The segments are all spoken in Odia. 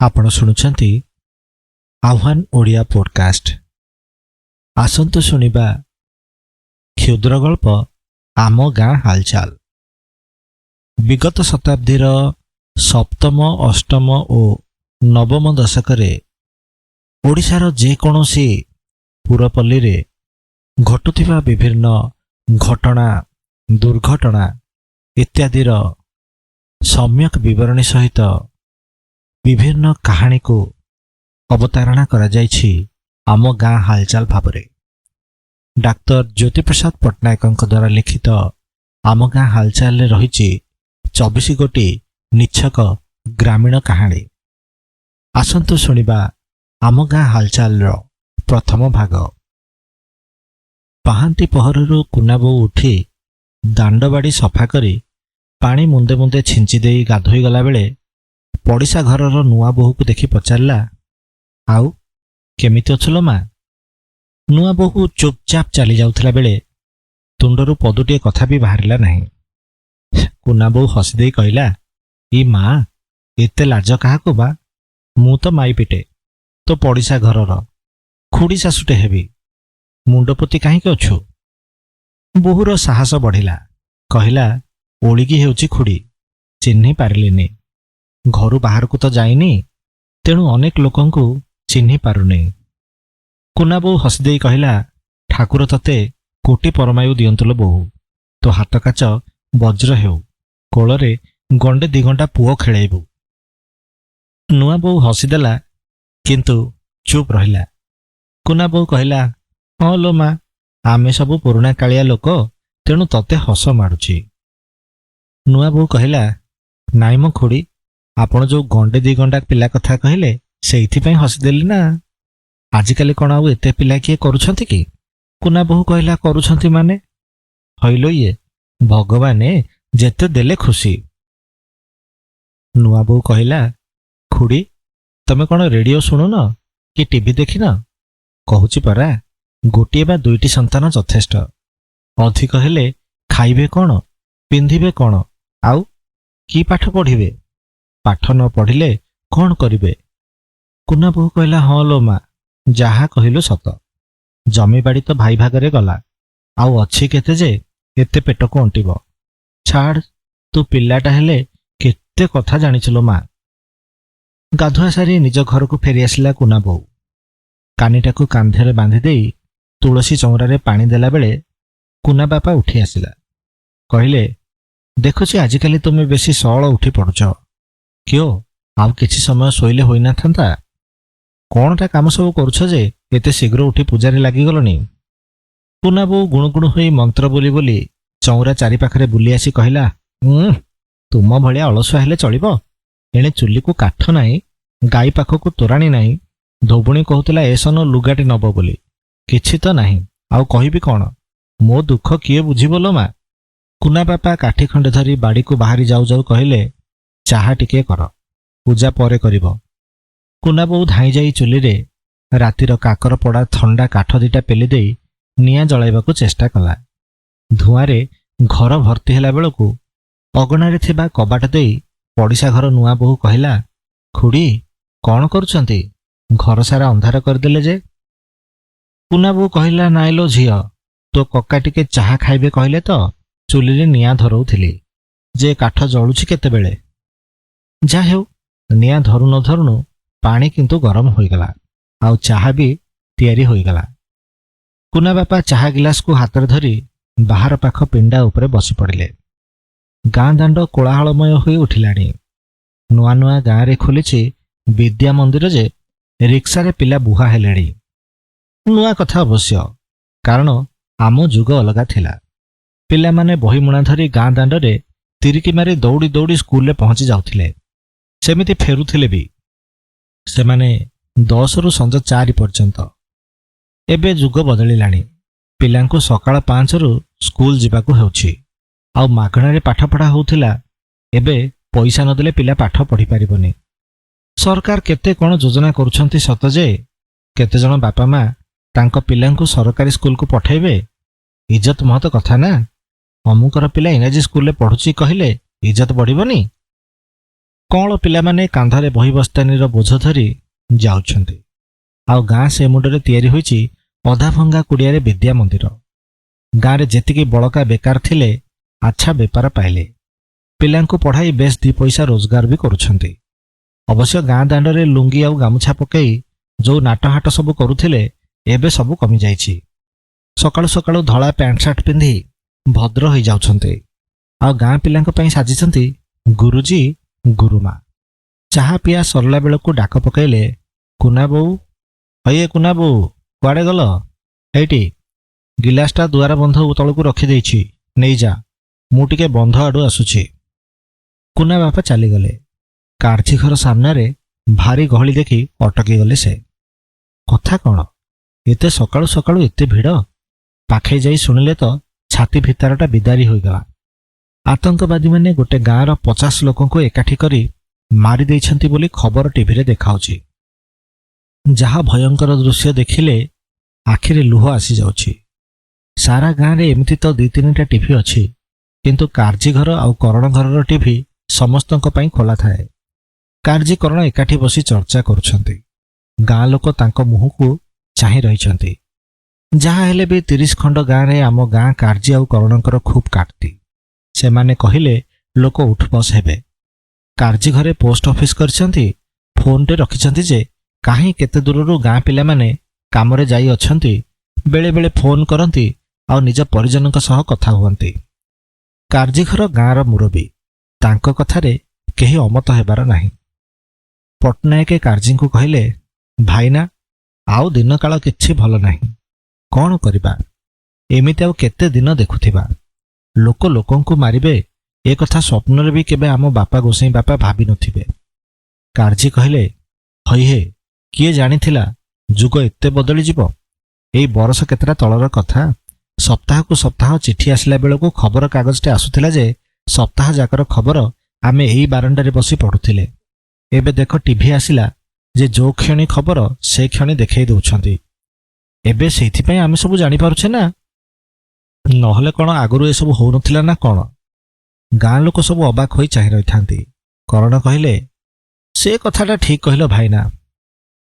ଆପଣ ଶୁଣୁଛନ୍ତି ଆହ୍ୱାନ ଓଡ଼ିଆ ପୋଡକାଷ୍ଟ। ଆସନ୍ତୁ ଶୁଣିବା କ୍ଷୁଦ୍ର ଗଳ୍ପ ଆମ ଗାଁ ହାଲଚାଲ। ବିଗତ ଶତାବ୍ଦୀର ସପ୍ତମ, ଅଷ୍ଟମ ଓ ନବମ ଦଶକରେ ଓଡ଼ିଶାର ଯେକୌଣସି ପୁରପଲ୍ଲୀରେ ଘଟୁଥିବା ବିଭିନ୍ନ ଘଟଣା, ଦୁର୍ଘଟଣା ଇତ୍ୟାଦିର ସମ୍ୟକ ବିବରଣୀ ସହିତ ବିଭିନ୍ନ କାହାଣୀକୁ ଅବତାରଣା କରାଯାଇଛି ଆମ ଗାଁ ହାଲଚାଲ ଭାବରେ। ଡାକ୍ତର ଜ୍ୟୋତିପ୍ରସାଦ ପଟ୍ଟନାୟକଙ୍କ ଦ୍ୱାରା ଲିଖିତ ଆମ ଗାଁ ହାଲଚାଲରେ ରହିଛି 24 ଗୋଟି ନିଚ୍ଛକ ଗ୍ରାମୀଣ କାହାଣୀ। ଆସନ୍ତୁ ଶୁଣିବା ଆମ ଗାଁ ହାଲଚାଲର ପ୍ରଥମ ଭାଗ। ପାହାନ୍ତି ପହରରୁ କୁନାବୋଉ ଉଠି ଦାଣ୍ଡବାଡ଼ି ସଫା କରି ପାଣି ମୁନ୍ଦେ ମୁନ୍ଦେ ଛିଞ୍ଚି ଦେଇ ଗାଧୋଇ ଗଲାବେଳେ ପଡ଼ିଶା ଘରର ନୂଆ ବୋହୂକୁ ଦେଖି ପଚାରିଲା, ଆଉ କେମିତି ଅଛୁଲ ମା? ନୂଆ ବୋହୂ ଚୁପଚାପ ଚାଲି ଯାଉଥିଲା ବେଳେ ତୁଣ୍ଡରୁ ପଦୁଟିଏ କଥା ବି ବାହାରିଲା ନାହିଁ। କୁନାବୋଉ ହସିଦେଇ କହିଲା, ଇ ମା, ଏତେ ଲାଜ କାହାକୁ ବା? ମୁଁ ତ ମାଇ ପିଟେ, ତୋ ପଡ଼ିଶା ଘରର ଖୁଡ଼ି ଶାଶୁଟେ ହେବି, ମୁଣ୍ଡପୋତି କାହିଁକି ଅଛୁ? ବୋହୂର ସାହସ ବଢ଼ିଲା, କହିଲା, ଓଳିକି ହେଉଛି ଖୁଡ଼ି, ଚିହ୍ନି ପାରିଲିନି। ଘରୁ ବାହାରକୁ ତ ଯାଇନି, ତେଣୁ ଅନେକ ଲୋକଙ୍କୁ ଚିହ୍ନି ପାରୁନି। କୁନାବୋଉ ହସିଦେଇ କହିଲା, ଠାକୁର ତତେ କୋଟି ପରମାୟୁ ଦିଅନ୍ତୁଲ ବୋହୂ, ତୋ ହାତ କାଚ ବଜ୍ର ହେଉ, କୋଳରେ ଗଣ୍ଡେ ଦିଗଣ୍ଡା ପୁଅ ଖେଳେଇବୁ। ନୂଆ ବୋଉ ହସିଦେଲା, କିନ୍ତୁ ଚୁପ୍ ରହିଲା। କୁନାବୋଉ କହିଲା, ହଁ ଲୋ ମା, ଆମେ ସବୁ ପୁରୁଣା କାଳିଆ ଲୋକ, ତେଣୁ ତତେ ହସ ମାଡ଼ୁଛି। ନୂଆ ବୋଉ କହିଲା, ନାଇଁ ମ ଖୁଡ଼ି, ଆପଣ ଯେଉଁ ଗଣ୍ଡେ ଦି ଗଣ୍ଡା ପିଲା କଥା କହିଲେ ସେଇଥିପାଇଁ ହସିଦେଲି ନା। ଆଜିକାଲି କ'ଣ ଆଉ ଏତେ ପିଲା କିଏ କରୁଛନ୍ତି କି? କୁନାବୋହୂ କହିଲା, କରୁଛନ୍ତି ମାନେ? ହଇଲୋ ଇଏ, ଭଗବାନେ ଯେତେ ଦେଲେ ଖୁସି। ନୂଆବୋଉ କହିଲା, ଖୁଡ଼ି, ତମେ କ'ଣ ରେଡ଼ିଓ ଶୁଣୁନ କି ଟିଭି ଦେଖିନ? କହୁଛି ପରା, ଗୋଟିଏ ବା ଦୁଇଟି ସନ୍ତାନ ଯଥେଷ୍ଟ। ଅଧିକ ହେଲେ ଖାଇବେ କ'ଣ, ପିନ୍ଧିବେ କ'ଣ, ଆଉ କି ପାଠ ପଢ଼ିବେ? ପାଠ ନ ପଢ଼ିଲେ କ'ଣ କରିବେ? କୁନାବୋହୂ କହିଲା, ହଁ ଲୋ ମା, ଯାହା କହିଲୁ ସତ। ଜମିବାଡ଼ି ତ ଭାଇ ଭାଗରେ ଗଲା, ଆଉ ଅଛି କେତେ ଯେ ଏତେ ପେଟକୁ ଅଣ୍ଟିବ? ଛାଡ଼, ତୁ ପିଲାଟା ହେଲେ କେତେ କଥା ଜାଣିଥିଲୁ ମା। ଗାଧୁଆ ସାରି ନିଜ ଘରକୁ ଫେରିଆସିଲା କୁନାବୋଉ। କାନିଟାକୁ କାନ୍ଧରେ ବାନ୍ଧିଦେଇ ତୁଳସୀ ଚଉରାରେ ପାଣି ଦେଲାବେଳେ କୁନା ବାପା ଉଠି ଆସିଲା। କହିଲେ, ଦେଖୁଛି ଆଜିକାଲି ତୁମେ ବେଶୀ ସଅଳ ଉଠି ପଡ଼ୁଛ। କିଓ, ଆଉ କିଛି ସମୟ ଶୋଇଲେ ହୋଇନଥାନ୍ତା? କ'ଣଟା କାମ ସବୁ କରୁଛ ଯେ ଏତେ ଶୀଘ୍ର ଉଠି ପୂଜାରେ ଲାଗିଗଲଣି? କୁନାବୋଉ ଗୁଣୁଗୁଣୁ ହୋଇ ମନ୍ତ୍ର ବୋଲି ବୋଲି ଚଉରା ଚାରିପାଖରେ ବୁଲି ଆସି କହିଲା, ତୁମ ଭଳିଆ ଅଳସୁଆ ହେଲେ ଚଳିବ? ଏଣେ ଚୁଲିକୁ କାଠ ନାହିଁ, ଗାଈ ପାଖକୁ ତୋରାଣି ନାହିଁ, ଧୋବୁଣୀ କହୁଥିଲା ଏସନ ଲୁଗାଟେ ନବ ବୋଲି, କିଛି ତ ନାହିଁ, ଆଉ କହିବି କ'ଣ? ମୋ ଦୁଃଖ କିଏ ବୁଝିବ ଲୋ ମା? କୁନା ବାପା କାଠି ଖଣ୍ଡେ ଧରି ବାଡ଼ିକୁ ବାହାରି ଯାଉ ଯାଉ କହିଲେ, ଚାହା ଟିକିଏ କର, ପୂଜା ପରେ କରିବ। କୁନାବୋଉ ଧାଇଁ ଯାଇ ଚୁଲିରେ ରାତିର କାକର ପଡ଼ା ଥଣ୍ଡା କାଠ ଦିଟା ପେଲି ଦେଇ ନିଆଁ ଜଳାଇବାକୁ ଚେଷ୍ଟା କଲା। ଧୂଆଁରେ ଘର ଭର୍ତ୍ତି ହେଲା ବେଳକୁ ଅଗଣାରେ ଥିବା କବାଟ ଦେଇ ପଡ଼ିଶା ଘର ନୂଆ ବୋହୂ କହିଲା, ଖୁଡ଼ି, କ'ଣ କରୁଛନ୍ତି? ଘର ସାରା ଅନ୍ଧାର କରିଦେଲେ ଯେ। କୁନାବୋଉ କହିଲା, ନାଇଁଲୋ ଝିଅ, ତୋ କକା ଟିକେ ଚାହା ଖାଇବେ କହିଲେ ତ ଚୁଲିରେ ନିଆଁ ଧରଉଥିଲି, ଯେ କାଠ ଜଳୁଛି କେତେବେଳେ। ଯାହା ହେଉ, ନିଆଁ ଧରୁ ନ ଧରୁଣୁ ପାଣି କିନ୍ତୁ ଗରମ ହୋଇଗଲା, ଆଉ ଚାହା ବି ତିଆରି ହୋଇଗଲା। କୁନା ବାପା ଚାହା ଗିଲାସକୁ ହାତରେ ଧରି ବାହାର ପାଖ ପିଣ୍ଡା ଉପରେ ବସି ପଡ଼ିଲେ। ଗାଁ ଦାଣ୍ଡ କୋଳାହଳମୟ ହୋଇ ଉଠିଲାଣି। ନୂଆ ନୂଆ ଗାଁରେ ଖୋଲିଛି ବିଦ୍ୟା ମନ୍ଦିର ଯେ ରିକ୍ସାରେ ପିଲା ବୁହା ହେଲେଣି। ନୂଆ କଥା ଅବଶ୍ୟ, କାରଣ ଆମ ଯୁଗ ଅଲଗା ଥିଲା। ପିଲାମାନେ ବହିମୁଣା ଧରି ଗାଁ ଦାଣ୍ଡରେ ତିରିକି ମାରି ଦୌଡ଼ି ଦୌଡ଼ି ସ୍କୁଲରେ ପହଞ୍ଚି ଯାଉଥିଲେ। ସେମିତି ଫେରୁଥିଲେ ବି ସେମାନେ 10ରୁ ସଞ୍ଜ 4 ପର୍ଯ୍ୟନ୍ତ। ଏବେ ଯୁଗ ବଦଳିଲାଣି, ପିଲାଙ୍କୁ ସକାଳ 5ରୁ ସ୍କୁଲ ଯିବାକୁ ହେଉଛି, ଆଉ ମାଗଣାରେ ପାଠପଢ଼ା ହେଉଥିଲା। ଏବେ ପଇସା ନଦେଲେ ପିଲା ପାଠ ପଢ଼ିପାରିବନି। ସରକାର କେତେ କ'ଣ ଯୋଜନା କରୁଛନ୍ତି ସତ ଯେ କେତେଜଣ ବାପା ମା ତାଙ୍କ ପିଲାଙ୍କୁ ସରକାରୀ ସ୍କୁଲକୁ ପଠାଇବେ। ଇଜ୍ଜତ ମହତ କଥା ନା। ଅମୁକର ପିଲା ଇଂରାଜୀ ସ୍କୁଲରେ ପଢ଼ୁଛି କହିଲେ ଇଜ୍ଜତ ବଢ଼ିବନି? କଅଁଳ ପିଲାମାନେ କାନ୍ଧରେ ବହି ବସ୍ତାନୀର ବୋଝ ଧରି ଯାଉଛନ୍ତି। ଆଉ ଗାଁ ସେ ମୁଣ୍ଡରେ ତିଆରି ହୋଇଛି ଅଧା ଭଙ୍ଗା କୁଡ଼ିଆରେ ବିଦ୍ୟା ମନ୍ଦିର। ଗାଁରେ ଯେତିକି ବଳକା ବେକାର ଥିଲେ ଆଚ୍ଛା ବେପାର ପାଇଲେ। ପିଲାଙ୍କୁ ପଢ଼ାଇ ବେଶ 2 ପଇସା ରୋଜଗାର ବି କରୁଛନ୍ତି। ଅବଶ୍ୟ ଗାଁ ଦାଣ୍ଡରେ ଲୁଙ୍ଗି ଆଉ ଗାମୁଛା ପକାଇ ଯେଉଁ ନାଟହାଟ ସବୁ କରୁଥିଲେ ଏବେ ସବୁ କମିଯାଇଛି। ସକାଳୁ ସକାଳୁ ଧଳା ପ୍ୟାଣ୍ଟ ସାର୍ଟ ପିନ୍ଧି ଭଦ୍ର ହୋଇଯାଉଛନ୍ତି। ଆଉ ଗାଁ ପିଲାଙ୍କ ପାଇଁ ସାଜିଛନ୍ତି ଗୁରୁଜୀ ଗୁରୁମା। ଚାହା ପିଆ ସରିଲା ବେଳକୁ ଡାକ ପକାଇଲେ, କୁନା ବୋଉ, ହଇଏ କୁନା ବୋଉ, କୁଆଡ଼େ ଗଲ? ଏଇଠି ଗିଲାସଟା ଦୁଆର ବନ୍ଧ ତଳକୁ ରଖିଦେଇଛି, ନେଇଯା, ମୁଁ ଟିକେ ବନ୍ଧ ଆଡ଼ୁ ଆସୁଛି। କୁନା ବାପା ଚାଲିଗଲେ। କାର୍ଜି ଘର ସାମ୍ନାରେ ଭାରି ଗହଳି ଦେଖି ଅଟକିଗଲେ ସେ। କଥା କ'ଣ, ଏତେ ସକାଳୁ ସକାଳୁ ଏତେ ଭିଡ଼? ପାଖେଇ ଯାଇ ଶୁଣିଲେ ତ ଛାତି ଭିତରଟା ବିଦାରି ହୋଇଗଲା। ଆତଙ୍କବାଦୀମାନେ ଗୋଟେ ଗାଁର 50 ଲୋକଙ୍କୁ ଏକାଠି କରି ମାରି ଦେଇଛନ୍ତି ବୋଲି ଖବର ଟିଭିରେ ଦେଖାଉଛି। ଯାହା ଭୟଙ୍କର ଦୃଶ୍ୟ ଦେଖିଲେ ଆଖିରେ ଲୁହ ଆସିଯାଉଛି। ସାରା ଗାଁରେ ଏମିତି ତ 2-3ଟା ଟିଭି ଅଛି, କିନ୍ତୁ କାର୍ଜି ଘର ଆଉ କରଣ ଘରର ଟିଭି ସମସ୍ତଙ୍କ ପାଇଁ ଖୋଲା ଥାଏ। କାର୍ଜି କରଣ ଏକାଠି ବସି ଚର୍ଚ୍ଚା କରୁଛନ୍ତି। ଗାଁ ଲୋକ ତାଙ୍କ ମୁହଁକୁ ଚାହିଁ ରହିଛନ୍ତି। ଯାହା ହେଲେ ବି 30 ଖଣ୍ଡ ଗାଁରେ ଆମ ଗାଁ କାର୍ଜି ଆଉ କରଣଙ୍କର ଖୁବ୍ କାଟତି। ସେମାନେ କହିଲେ ଲୋକ ଉଠବସ ହେବେ। କାର୍ଜି ଘରେ ପୋଷ୍ଟ ଅଫିସ କରିଛନ୍ତି, ଫୋନଟେ ରଖିଛନ୍ତି ଯେ କାହିଁ କେତେ ଦୂରରୁ ଗାଁ ପିଲାମାନେ କାମରେ ଯାଇ ଅଛନ୍ତି ବେଳେବେଳେ ଫୋନ କରନ୍ତି ଆଉ ନିଜ ପରିଜନଙ୍କ ସହ କଥା ହୁଅନ୍ତି। କାର୍ଜି ଘର ଗାଁର ମୁରବୀ, ତାଙ୍କ କଥାରେ କେହି ଅମତ ହେବାର ନାହିଁ। ପଟ୍ଟନାୟକ କାର୍ଜିଙ୍କୁ କହିଲେ, ଭାଇନା, ଆଉ ଦିନକାଳ କିଛି ଭଲ ନାହିଁ। କ'ଣ କରିବା, ଏମିତି ଆଉ କେତେ ଦିନ ଦେଖୁଥିବା? ଲୋକ ଲୋକଙ୍କୁ ମାରିବେ ଏ କଥା ସ୍ୱପ୍ନରେ ବି କେବେ ଆମ ବାପା ଗୋସାଇଁ ବାପା ଭାବିନଥିବେ। କାର୍ଜି କହିଲେ, ହଇହେ, କିଏ ଜାଣିଥିଲା ଯୁଗ ଏତେ ବଦଳିଯିବ? ଏଇ ବରଷ କେତେଟା ତଳର କଥା, ସପ୍ତାହକୁ ସପ୍ତାହ ଚିଠି ଆସିଲା ବେଳକୁ ଖବର କାଗଜଟେ ଆସୁଥିଲା ଯେ ସପ୍ତାହ ଯାକର ଖବର ଆମେ ଏଇ ବାରଣ୍ଡାରେ ବସି ପଢ଼ୁଥିଲେ। ଏବେ ଦେଖ ଟିଭି ଆସିଲା ଯେ ଯୋଉ କ୍ଷଣି ଖବର ସେ କ୍ଷଣି ଦେଖାଇ ଦେଉଛନ୍ତି। ଏବେ ସେଇଥିପାଇଁ ଆମେ ସବୁ ଜାଣିପାରୁଛେ ନା? ନହେଲେ କ'ଣ ଆଗରୁ ଏସବୁ ହଉନଥିଲା ନା କ'ଣ? ଗାଁ ଲୋକ ସବୁ ଅବାକ ହୋଇ ଚାହିଁ ରହିଥାନ୍ତି। କରଣ କହିଲେ, ସେ କଥାଟା ଠିକ୍ କହିଲ ଭାଇନା।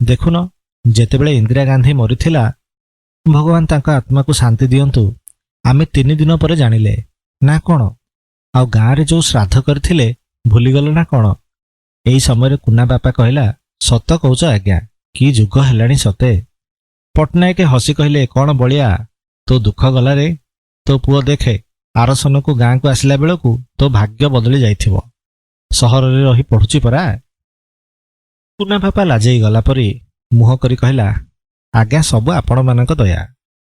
ଦେଖୁନ, ଯେତେବେଳେ ଇନ୍ଦିରା ଗାନ୍ଧୀ ମରିଥିଲା, ଭଗବାନ ତାଙ୍କ ଆତ୍ମାକୁ ଶାନ୍ତି ଦିଅନ୍ତୁ, ଆମେ 3 ଦିନ ପରେ ଜାଣିଲେ ନା କ'ଣ? ଆଉ ଗାଁରେ ଯେଉଁ ଶ୍ରାଦ୍ଧ କରିଥିଲେ ଭୁଲିଗଲ ନା କ'ଣ? ଏଇ ସମୟରେ କୁନା ବାପା କହିଲା, ସତ କହୁଛ ଆଜ୍ଞା, କି ଯୁଗ ହେଲାଣି ସତେ। ପଟ୍ଟନାୟକ ହସି କହିଲେ, କ'ଣ ବଳିଆ, ତୋ ଦୁଃଖ ଗଲାରେ। ତୋ ପୁଅ ଦେଖେ, ଆରସନକୁ ଗାଁକୁ ଆସିଲା ବେଳକୁ ତୋ ଭାଗ୍ୟ ବଦଳି ଯାଇଥିବ। ସହରରେ ରହି ପଢ଼ୁଛି ପରା। କୁନା ବାପା ଲାଜେଇ ଗଲା ପରି ମୁହଁ କରି କହିଲା, ଆଜ୍ଞା, ସବୁ ଆପଣମାନଙ୍କ ଦୟା,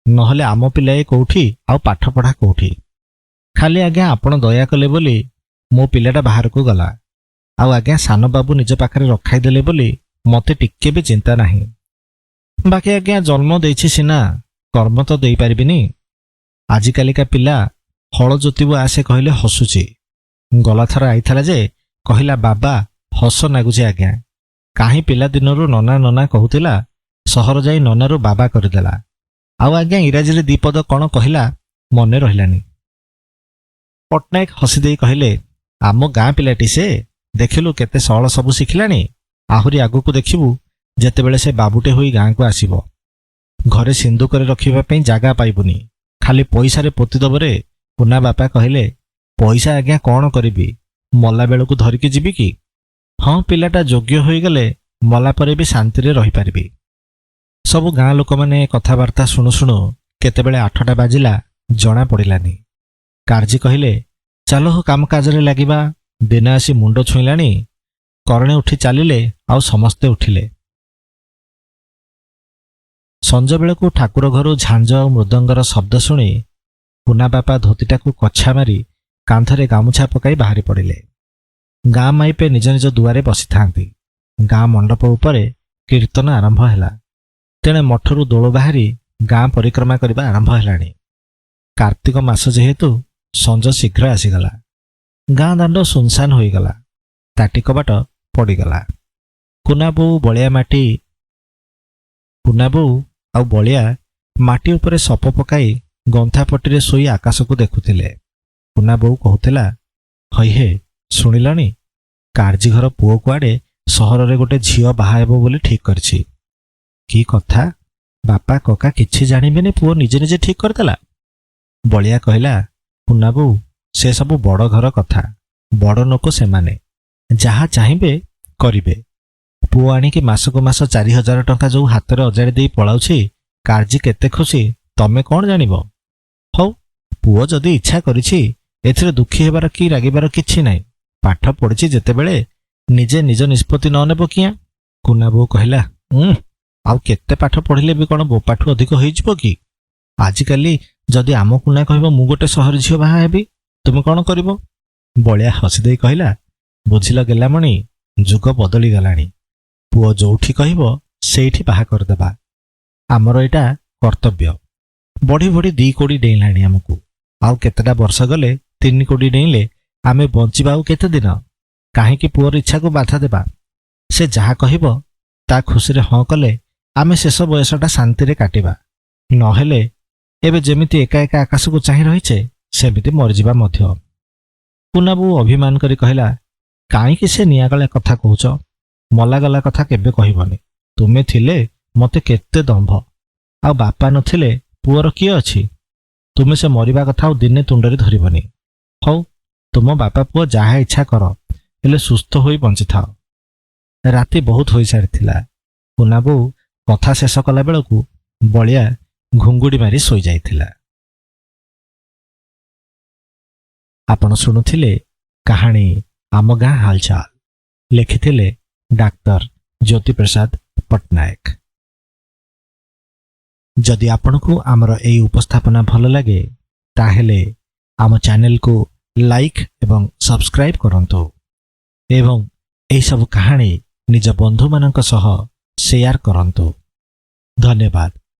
ନହେଲେ ଆମ ପିଲାଏ କୋଉଠି ଆଉ ପାଠପଢ଼ା କୋଉଠି? ଖାଲି ଆଜ୍ଞା ଆପଣ ଦୟା କଲେ ବୋଲି ମୋ ପିଲାଟା ବାହାରକୁ ଗଲା। ଆଉ ଆଜ୍ଞା ସାନବାବୁ ନିଜ ପାଖରେ ରଖାଇଦେଲେ ବୋଲି ମୋତେ ଟିକେ ବି ଚିନ୍ତା ନାହିଁ। ବାକି ଆଜ୍ଞା ଜନ୍ମ ଦେଇଛି ସିନା, କର୍ମ ତ ଦେଇପାରିବିନି। ଆଜିକାଲିକା ପିଲା ହଳ ଜୋତିବୁ ଆସେ କହିଲେ ହସୁଛି। ଗଲାଥର ଆଇଥିଲା ଯେ କହିଲା, ବାବା ହସ ନାଗୁଛି ଆଜ୍ଞା। କାହିଁ ପିଲାଦିନରୁ ନନା ନନା କହୁଥିଲା, ସହର ଯାଇ ନନାରୁ ବାବା କରିଦେଲା। ଆଉ ଆଜ୍ଞା ଇଂରାଜୀରେ 2 ପଦ କ'ଣ କହିଲା ମନେ ରହିଲାନି। ପଟ୍ଟନାୟକ ହସି ଦେଇ କହିଲେ, ଆମ ଗାଁ ପିଲାଟି ସେ, ଦେଖିଲୁ କେତେ ସଅଳ ସବୁ ଶିଖିଲାଣି। ଆହୁରି ଆଗକୁ ଦେଖିବୁ ଯେତେବେଳେ ସେ ବାବୁଟେ ହୋଇ ଗାଁକୁ ଆସିବ। ଘରେ ସିନ୍ଦୁକରେ ରଖିବା ପାଇଁ ଜାଗା ପାଇବୁନି, ଖାଲି ପଇସାରେ ପୋତିଦବରେ। କୁନା ବାପା କହିଲେ, ପଇସା ଆଜ୍ଞା କ'ଣ କରିବି, ମଲା ବେଳକୁ ଧରିକି ଯିବି କି? ହଁ, ପିଲାଟା ଯୋଗ୍ୟ ହୋଇଗଲେ ମଲା ପରେ ବି ଶାନ୍ତିରେ ରହିପାରିବି। ସବୁ ଗାଁ ଲୋକମାନେ କଥାବାର୍ତ୍ତା ଶୁଣୁ ଶୁଣୁ କେତେବେଳେ 8ଟା ବାଜିଲା ଜଣା ପଡ଼ିଲାନି। କାର୍ଜି କହିଲେ, ଚାଲ କାମକାଜରେ ଲାଗିବା, ଦିନ ଆସି ମୁଣ୍ଡ ଛୁଇଁଲାଣି। କରଣେ ଉଠି ଚାଲିଲେ ଆଉ ସମସ୍ତେ ଉଠିଲେ। ସଞ୍ଜବେଳକୁ ଠାକୁର ଘରୁ ଝାଞ୍ଜ ଆଉ ମୃଦଙ୍ଗର ଶବ୍ଦ ଶୁଣି କୁନା ବାପା ଧୋତିଟାକୁ କଛା ମାରି କାନ୍ଧରେ ଗାମୁଛା ପକାଇ ବାହାରି ପଡ଼ିଲେ। ଗାଁ ମାଇପେ ନିଜ ନିଜ ଦୁଆରେ ବସିଥାନ୍ତି। ଗାଁ ମଣ୍ଡପ ଉପରେ କୀର୍ତ୍ତନ ଆରମ୍ଭ ହେଲା। ତେଣେ ମଠରୁ ଦୋଳ ବାହାରି ଗାଁ ପରିକ୍ରମା କରିବା ଆରମ୍ଭ ହେଲାଣି। କାର୍ତ୍ତିକ ମାସ ଯେହେତୁ ସଞ୍ଜ ଶୀଘ୍ର ଆସିଗଲା। ଗାଁ ଦାଣ୍ଡ ସୁନସାନ ହୋଇଗଲା। ତାଟି କବାଟ ପଡ଼ିଗଲା। କୁନାବୋଉ ଆଉ ବଳିଆ ମାଟି ଉପରେ ସପ ପକାଇ ଗନ୍ଥାପଟିରେ ଶୋଇ ଆକାଶକୁ ଦେଖୁଥିଲେ। କୁନାବୋଉ କହୁଥିଲା, ହଇହେ, ଶୁଣିଲଣି? କାର୍ଜି ଘର ପୁଅ କୁଆଡ଼େ ସହରରେ ଗୋଟେ ଝିଅ ବାହା ହେବ ବୋଲି ଠିକ୍ କରିଛି। କି କଥା, ବାପା କକା କିଛି ଜାଣିବେନି, ପୁଅ ନିଜେ ନିଜେ ଠିକ୍ କରିଦେଲା। ବଳିଆ କହିଲା, କୁନା ବୋଉ, ସେ ସବୁ ବଡ଼ ଘର କଥା, ବଡ଼ ଲୋକ ସେମାନେ, ଯାହା ଚାହିଁବେ କରିବେ। ପୁଅ ଆଣିକି ମାସକୁ ମାସ 4,000 ଟଙ୍କା ଯୋଉ ହାତରେ ଅଜାଡ଼ି ଦେଇ ପଳାଉଛି, କାର୍ଜି କେତେ ଖୁସି ତମେ କ'ଣ ଜାଣିବ। ହଉ, ପୁଅ ଯଦି ଇଚ୍ଛା କରିଛି, ଏଥିରେ ଦୁଃଖୀ ହେବାର କି ରାଗିବାର କିଛି ନାହିଁ। ପାଠ ପଢ଼ିଛି ଯେତେବେଳେ ନିଜେ ନିଜ ନିଷ୍ପତ୍ତି ନ ନେବ କିଆଁ? କୁନା ବୋଉ କହିଲା, ଆଉ କେତେ ପାଠ ପଢ଼ିଲେ ବି କ'ଣ ବୋପାଠୁ ଅଧିକ ହେଇଯିବ କି? ଆଜିକାଲି ଯଦି ଆମ କୁନା କହିବ ମୁଁ ଗୋଟେ ସହରୀ ଝିଅ ବାହା ହେବି, ତୁମେ କ'ଣ କରିବ? ବଳିଆ ହସି ଦେଇ କହିଲା, ବୁଝିଲ ଗେଲାମଣି, ଯୁଗ ବଦଳିଗଲାଣି। ପୁଅ ଯୋଉଠି କହିବ ସେଇଠି ବାହା କରିଦେବା। ଆମର ଏଇଟା କର୍ତ୍ତବ୍ୟ। ବଢ଼ି ବଢ଼ି 2 କୋଡ଼ି ଡେଇଁଲାଣି ଆମକୁ। ଆଉ କେତେଟା ବର୍ଷ ଗଲେ 3 କୋଡ଼ି ଡେଇଁଲେ ଆମେ ବଞ୍ଚିବା ଆଉ କେତେ ଦିନ? କାହିଁକି ପୁଅର ଇଚ୍ଛାକୁ ବାଧା ଦେବା? ସେ ଯାହା କହିବ ତା ଖୁସିରେ ହଁ କଲେ ଆମେ ଶେଷ ବୟସଟା ଶାନ୍ତିରେ କାଟିବା। ନହେଲେ ଏବେ ଯେମିତି ଏକା ଏକା ଆକାଶକୁ ଚାହିଁ ରହିଛେ, ସେମିତି ମରିଯିବା ମଧ୍ୟ। କୁନାବୋଉ ଅଭିମାନ କରି କହିଲା, କାହିଁକି ସେ ନିଆଗଲା କଥା କହୁଛ? ମଲାଗଲା କଥା କେବେ କହିବନି। ତୁମେ ଥିଲେ ମୋତେ କେତେ ଦମ୍ଭ, ଆଉ ବାପା ନଥିଲେ ପୁଅର କିଏ ଅଛି? ତୁମେ ସେ ମରିବା କଥା ଆଉ ଦିନେ ତୁଣ୍ଡରେ ଧରିବନି। ହଉ, ତୁମ ବାପା ପୁଅ ଯାହା ଇଚ୍ଛା କର, ହେଲେ ସୁସ୍ଥ ହୋଇ ବଞ୍ଚିଥାଅ। ରାତି ବହୁତ ହୋଇସାରିଥିଲା। କୁନାବୋଉ କଥା ଶେଷ କଲା ବେଳକୁ ବଳିଆ ଘୁଙ୍ଗୁଡ଼ି ମାରି ଶୋଇଯାଇଥିଲା। ଆପଣ ଶୁଣୁଥିଲେ କାହାଣୀ ଆମ ଗାଁ ହାଲଚାଲ। ଲେଖିଥିଲେ ଡାକ୍ତର ଜ୍ୟୋତିପ୍ରସାଦ ପଟ୍ଟନାୟକ। ଯଦି ଆପଣଙ୍କୁ ଆମର ଏହି ଉପସ୍ଥାପନା ଭଲ ଲାଗେ, ତାହେଲେ ଆମ ଚ୍ୟାନେଲକୁ ଲାଇକ୍ ଏବଂ ସବସ୍କ୍ରାଇବ୍ କରନ୍ତୁ ଏବଂ ଏହିସବୁ କାହାଣୀ ନିଜ ବନ୍ଧୁମାନଙ୍କ ସହ ସେୟାର କରନ୍ତୁ। ଧନ୍ୟବାଦ।